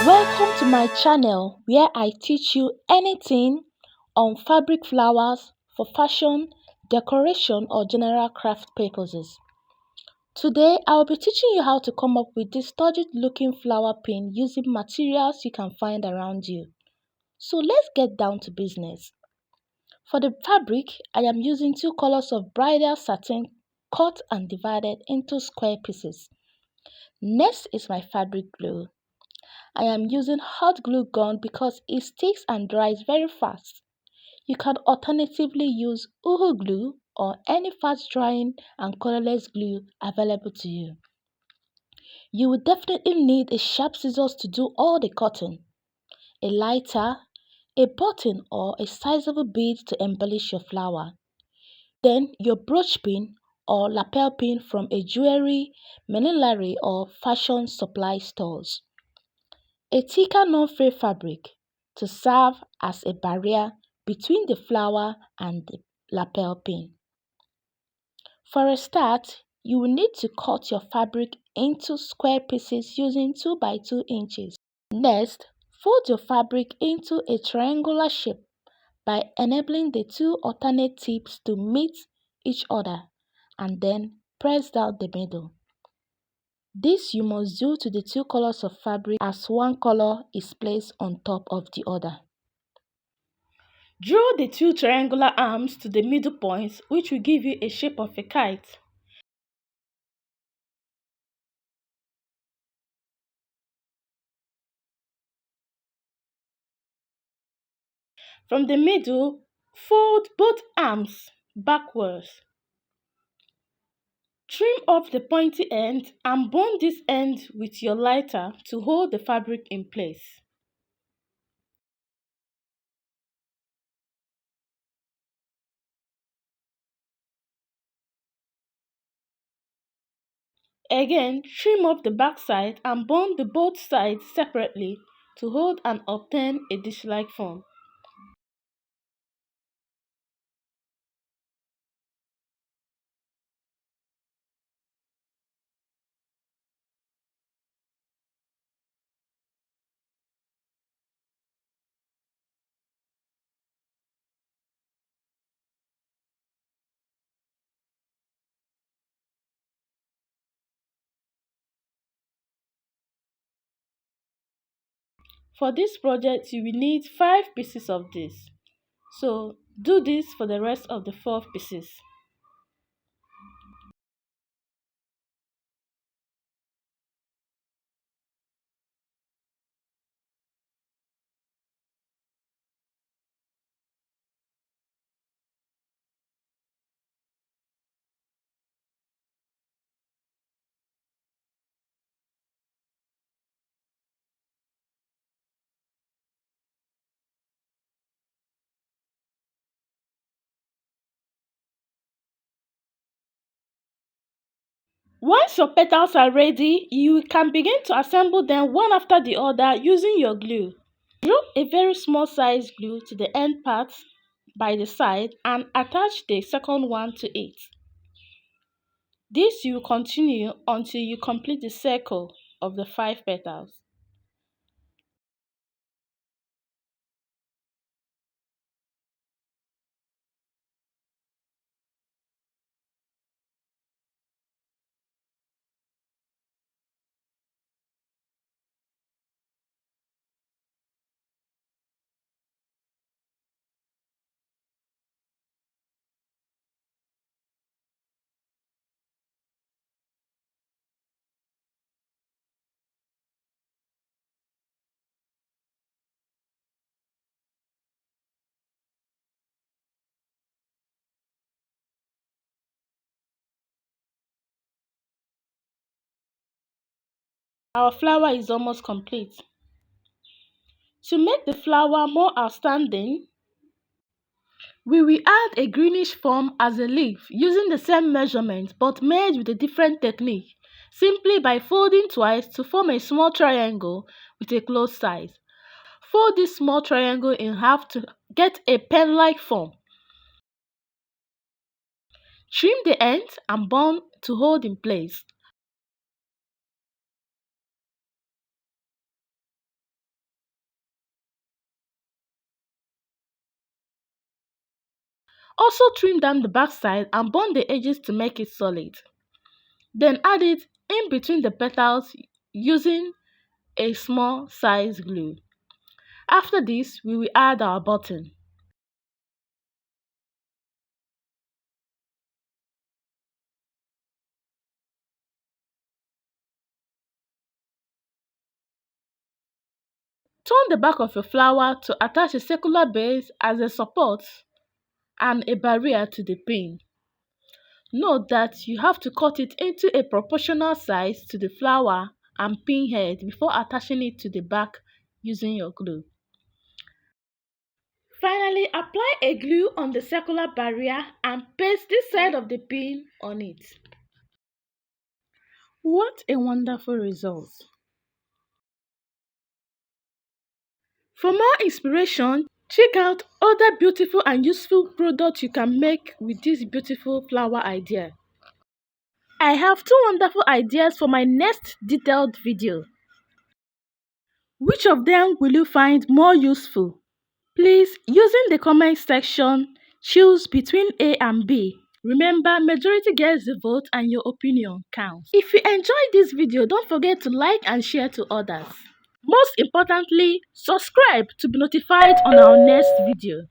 Welcome to my channel where I teach you anything on fabric flowers for fashion, decoration or general craft purposes. Today I will be teaching you how to come up with this sturdy looking flower pin using materials you can find around you. So let's get down to business. For the fabric, I am using two colors of bridal satin cut and divided into square pieces. Next is my fabric glue. I am using hot glue gun because it sticks and dries very fast. You can alternatively use uhu glue or any fast drying and colorless glue available to you. You will definitely need a sharp scissors to do all the cutting, a lighter, a button or a sizable bead to embellish your flower. Then your brooch pin or lapel pin from a jewelry, millinery or fashion supply stores. A thicker non-fray fabric to serve as a barrier between the flower and the lapel pin. For a start, you will need to cut your fabric into square pieces using 2 by 2 inches. Next, fold your fabric into a triangular shape by enabling the two alternate tips to meet each other and then press down the middle. This you must do to the two colors of fabric as one color is placed on top of the other. Draw the two triangular arms to the middle points, which will give you a shape of a kite. From the middle, fold both arms backwards. Trim off the pointy end and bond this end with your lighter to hold the fabric in place. Again, trim off the back side and bond the both sides separately to hold and obtain a dish-like form. For this project, you will need 5 pieces of this. So do this for the rest of the 4 pieces. Once your petals are ready, you can begin to assemble them one after the other using your glue. Drop a very small size glue to the end parts by the side and attach the second one to it. This you will continue until you complete the circle of the 5 petals. Our flower is almost complete. To make the flower more outstanding, we will add a greenish form as a leaf using the same measurement but made with a different technique, simply by folding twice to form a small triangle with a closed side. Fold this small triangle in half to get a pen-like form. Trim the ends and bond to hold in place. Also trim down the backside and burn the edges to make it solid. Then add it in between the petals using a small size glue. After this, we will add our button. Turn the back of your flower to attach a circular base as a support and a barrier to the pin. Note that you have to cut it into a proportional size to the flower and pin head before attaching it to the back using your glue. Finally, apply a glue on the circular barrier and paste this side of the pin on it. What a wonderful result! For more inspiration, check out other beautiful and useful products you can make with this beautiful flower idea. I have two wonderful ideas for my next detailed video. Which of them will you find more useful? Please, using the comment section, choose between A and B. Remember, majority gets the vote and your opinion counts. If you enjoyed this video, don't forget to like and share to others. Most importantly, subscribe to be notified on our next video.